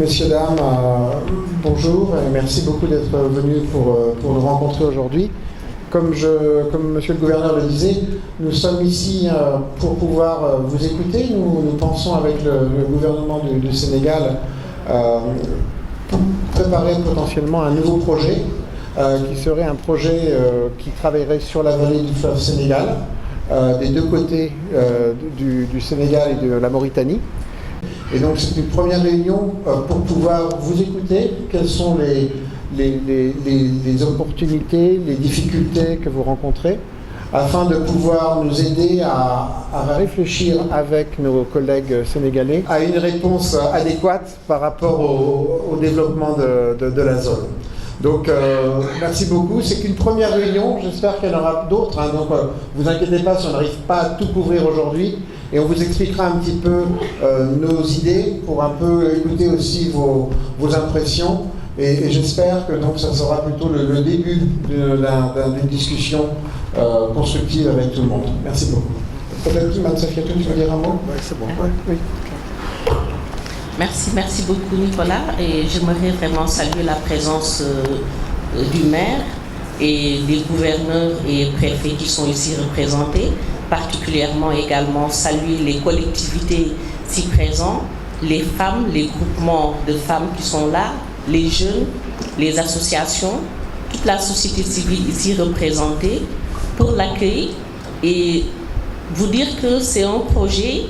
Messieurs, dames, bonjour et merci beaucoup d'être venus pour nous rencontrer aujourd'hui. Comme monsieur le gouverneur le disait, nous sommes ici pour pouvoir vous écouter. Nous pensons avec le gouvernement du Sénégal pour préparer potentiellement un nouveau projet qui serait un projet qui travaillerait sur la vallée du fleuve Sénégal, des deux côtés du Sénégal et de la Mauritanie. Et donc c'est une première réunion pour pouvoir vous écouter, quelles sont les opportunités, les difficultés que vous rencontrez, afin de pouvoir nous aider à réfléchir avec nos collègues sénégalais à une réponse adéquate par rapport au développement de la zone. Donc merci beaucoup, c'est qu'une première réunion, j'espère qu'il y en aura d'autres, hein, donc vous inquiétez pas si on n'arrive pas à tout couvrir aujourd'hui. Et on vous expliquera un petit peu nos idées pour un peu écouter aussi vos impressions. Et j'espère que donc ça sera plutôt le début d'une discussion constructive avec tout le monde. Merci beaucoup. Peut-être Mme Safiatou, tu veux dire un mot? Oui, c'est bon. Ouais, oui. Merci beaucoup Nicolas. Et j'aimerais vraiment saluer la présence du maire et des gouverneurs et préfets qui sont ici représentés. Particulièrement également saluer les collectivités ici présentes, les femmes, les groupements de femmes qui sont là, les jeunes, les associations, toute la société civile ici représentée pour l'accueil et vous dire que c'est un projet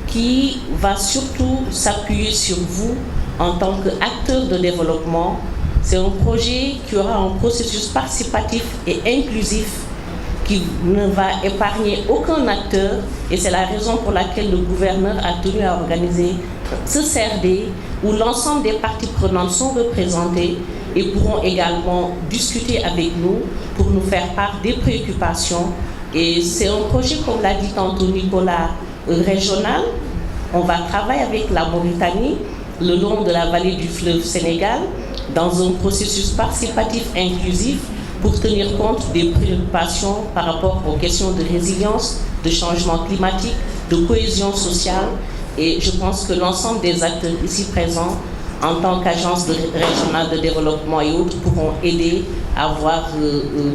qui va surtout s'appuyer sur vous en tant qu'acteur de développement. C'est un projet qui aura un processus participatif et inclusif qui ne va épargner aucun acteur et c'est la raison pour laquelle le gouverneur a tenu à organiser ce CRD où l'ensemble des parties prenantes sont représentées et pourront également discuter avec nous pour nous faire part des préoccupations. Et c'est un projet, comme l'a dit tantôt Nicolas, régional. On va travailler avec la Mauritanie le long de la vallée du fleuve Sénégal dans un processus participatif inclusif pour tenir compte des préoccupations par rapport aux questions de résilience, de changement climatique, de cohésion sociale. Et je pense que l'ensemble des acteurs ici présents, en tant qu'agence régionale de développement et autres, pourront aider à voir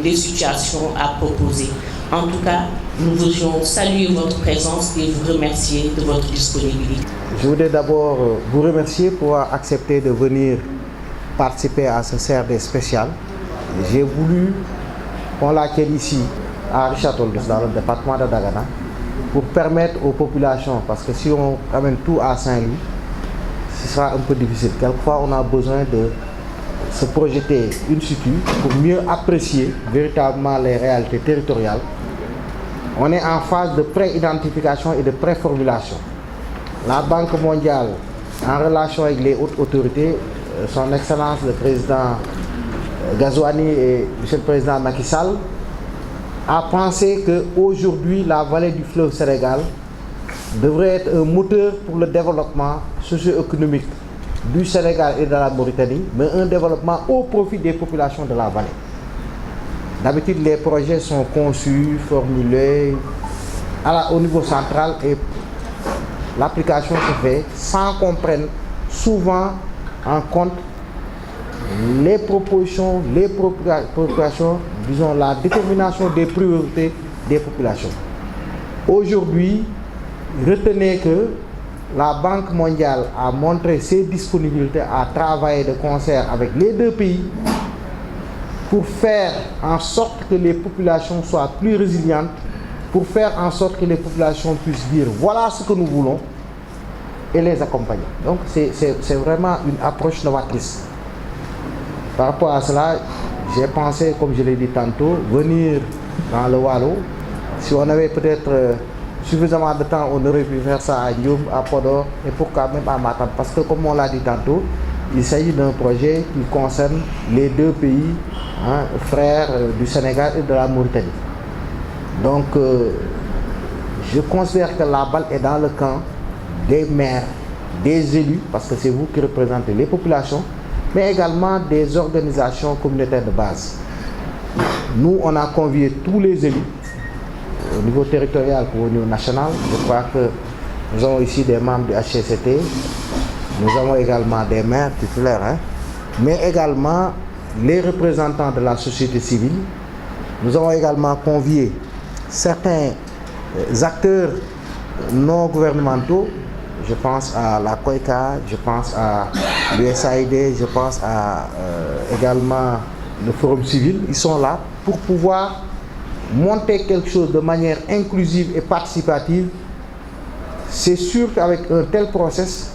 les situations à proposer. En tout cas, nous voulions saluer votre présence et vous remercier de votre disponibilité. Je voudrais d'abord vous remercier pour avoir accepté de venir participer à ce CRD spécial. J'ai voulu qu'on l'accueille ici à Richard-Toll, dans le département de Dagana, pour permettre aux populations, parce que si on amène tout à Saint-Louis, ce sera un peu difficile. Quelquefois, on a besoin de se projeter in situ pour mieux apprécier véritablement les réalités territoriales. On est en phase de pré-identification et de pré-formulation. La Banque mondiale, en relation avec les hautes autorités, son Excellence le Président Ghazouani et M. le Président Macky Sall, a pensé qu'aujourd'hui, la vallée du fleuve Sénégal devrait être un moteur pour le développement socio-économique du Sénégal et de la Mauritanie, mais un développement au profit des populations de la vallée. D'habitude, les projets sont conçus, formulés au niveau central et l'application se fait sans qu'on prenne souvent en compte les propositions, les préoccupations, disons la détermination des priorités des populations. Aujourd'hui, retenez que la Banque mondiale a montré ses disponibilités à travailler de concert avec les deux pays pour faire en sorte que les populations soient plus résilientes, pour faire en sorte que les populations puissent dire voilà ce que nous voulons et les accompagner. Donc c'est vraiment une approche novatrice. Par rapport à cela, j'ai pensé, comme je l'ai dit tantôt, venir dans le Wallo. Si on avait peut-être suffisamment de temps, on aurait pu faire ça à Ndioum, à Podor et pourquoi même à Matam. Parce que comme on l'a dit tantôt, il s'agit d'un projet qui concerne les deux pays frères du Sénégal et de la Mauritanie. Donc, je considère que la balle est dans le camp des maires, des élus, parce que c'est vous qui représentez les populations, mais également des organisations communautaires de base. Nous, on a convié tous les élus, au niveau territorial comme au niveau national. Je crois que nous avons ici des membres du HCCT, Nous avons également des maires titulaires, hein, mais également les représentants de la société civile. Nous avons également convié certains acteurs non gouvernementaux. Je pense à la COICA, je pense à l'USAID, je pense à également le Forum civil. Ils sont là pour pouvoir monter quelque chose de manière inclusive et participative. C'est sûr qu'avec un tel process,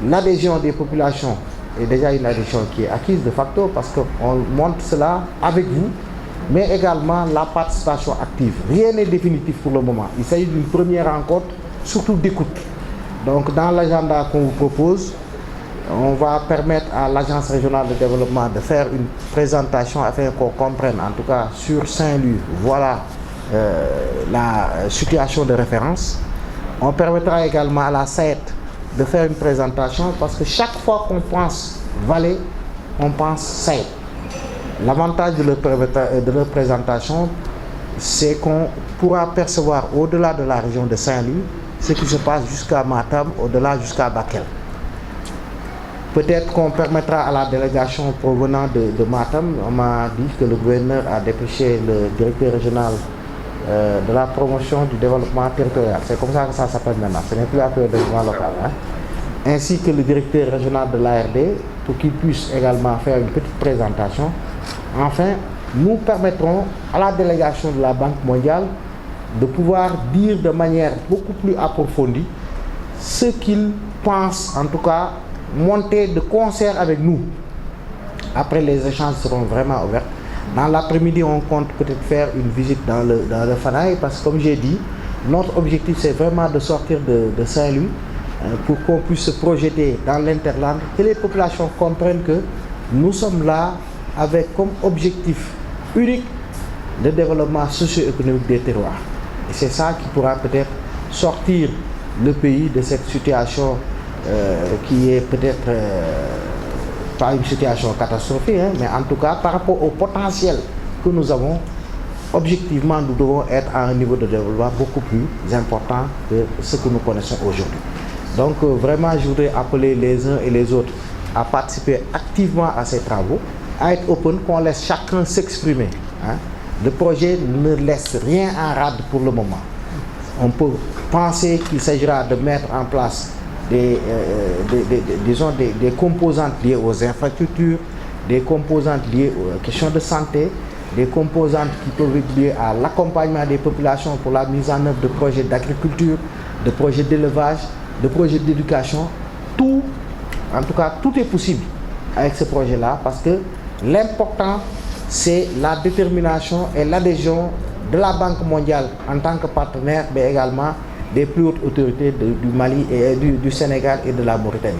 l'adhésion des populations est déjà une adhésion qui est acquise de facto parce qu'on monte cela avec vous, mais également la participation active. Rien n'est définitif pour le moment. Il s'agit d'une première rencontre, surtout d'écoute. Donc dans l'agenda qu'on vous propose, on va permettre à l'Agence régionale de développement de faire une présentation afin qu'on comprenne, en tout cas sur Saint-Louis, voilà la situation de référence. On permettra également à la SAED de faire une présentation parce que chaque fois qu'on pense Vallée, on pense SAED. L'avantage de leur présentation, c'est qu'on pourra percevoir au-delà de la région de Saint-Louis ce qui se passe jusqu'à Matam, au-delà jusqu'à Bakel. Peut-être qu'on permettra à la délégation provenant de Matam, on m'a dit que le gouverneur a dépêché le directeur régional de la promotion du développement territorial. C'est comme ça que ça s'appelle maintenant, ce n'est plus appelé le développement local. Hein. Ainsi que le directeur régional de l'ARD, pour qu'il puisse également faire une petite présentation. Enfin, nous permettrons à la délégation de la Banque mondiale de pouvoir dire de manière beaucoup plus approfondie ce qu'ils pensent, en tout cas, monter de concert avec nous. Après, les échanges seront vraiment ouverts. Dans l'après-midi, on compte peut-être faire une visite dans le Fanaï parce que, comme j'ai dit, notre objectif, c'est vraiment de sortir de Saint-Louis pour qu'on puisse se projeter dans l'interland, que les populations comprennent que nous sommes là avec comme objectif unique le développement socio-économique des terroirs. Et c'est ça qui pourra peut-être sortir le pays de cette situation qui est peut-être pas une situation catastrophique, hein, mais en tout cas par rapport au potentiel que nous avons, objectivement nous devons être à un niveau de développement beaucoup plus important que ce que nous connaissons aujourd'hui. Donc vraiment je voudrais appeler les uns et les autres à participer activement à ces travaux, à être open, qu'on laisse chacun s'exprimer. Hein. Le projet ne laisse rien en rade pour le moment. On peut penser qu'il s'agira de mettre en place des composantes liées aux infrastructures, des composantes liées aux questions de santé, des composantes qui peuvent être liées à l'accompagnement des populations pour la mise en œuvre de projets d'agriculture, de projets d'élevage, de projets d'éducation. Tout, en tout cas, tout est possible avec ce projet-là parce que l'important, c'est la détermination et l'adhésion de la Banque mondiale en tant que partenaire, mais également des plus hautes autorités du Mali et du Sénégal et de la Mauritanie.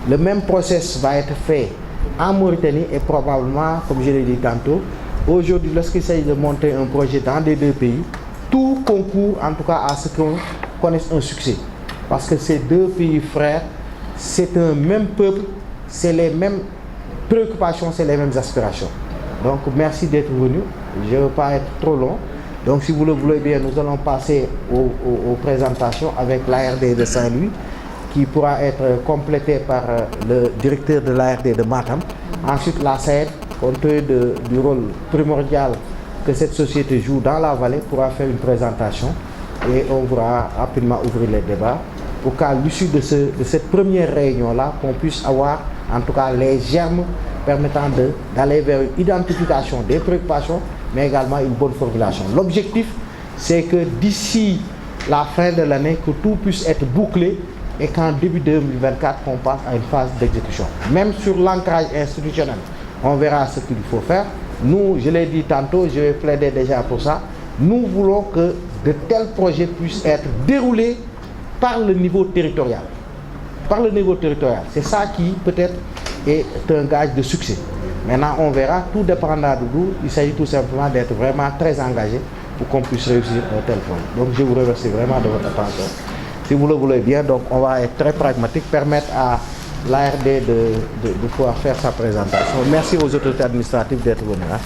Le même process va être fait en Mauritanie et probablement, comme je l'ai dit tantôt, aujourd'hui, lorsqu'il s'agit de monter un projet dans les deux pays, tout concourt en tout cas à ce qu'on connaisse un succès. Parce que ces deux pays frères, c'est un même peuple, c'est les mêmes préoccupations, c'est les mêmes aspirations. Donc merci d'être venu, je ne veux pas être trop long. Donc si vous le voulez bien, nous allons passer aux présentations avec l'ARD de Saint-Louis qui pourra être complété par le directeur de l'ARD de Matam. Ensuite la SAED, compte tenu du rôle primordial que cette société joue dans la vallée, pourra faire une présentation et on pourra rapidement ouvrir les débats pour qu'à l'issue de cette première réunion-là, qu'on puisse avoir en tout cas les germes permettant d'aller vers une identification des préoccupations, mais également une bonne formulation. L'objectif, c'est que d'ici la fin de l'année, que tout puisse être bouclé et qu'en début 2024, on passe à une phase d'exécution. Même sur l'ancrage institutionnel, on verra ce qu'il faut faire. Nous, je l'ai dit tantôt, je vais plaider déjà pour ça, nous voulons que de tels projets puissent être déroulés par le niveau territorial. Par le niveau territorial. C'est ça qui, peut-être, est un gage de succès. Maintenant, on verra, tout dépendra de vous. Il s'agit tout simplement d'être vraiment très engagé pour qu'on puisse réussir un tel projet. Donc, je vous remercie vraiment de votre attention. Si vous le voulez bien, donc on va être très pragmatique, permettre à l'ARD de pouvoir faire sa présentation. Merci aux autorités administratives d'être venues. Hein.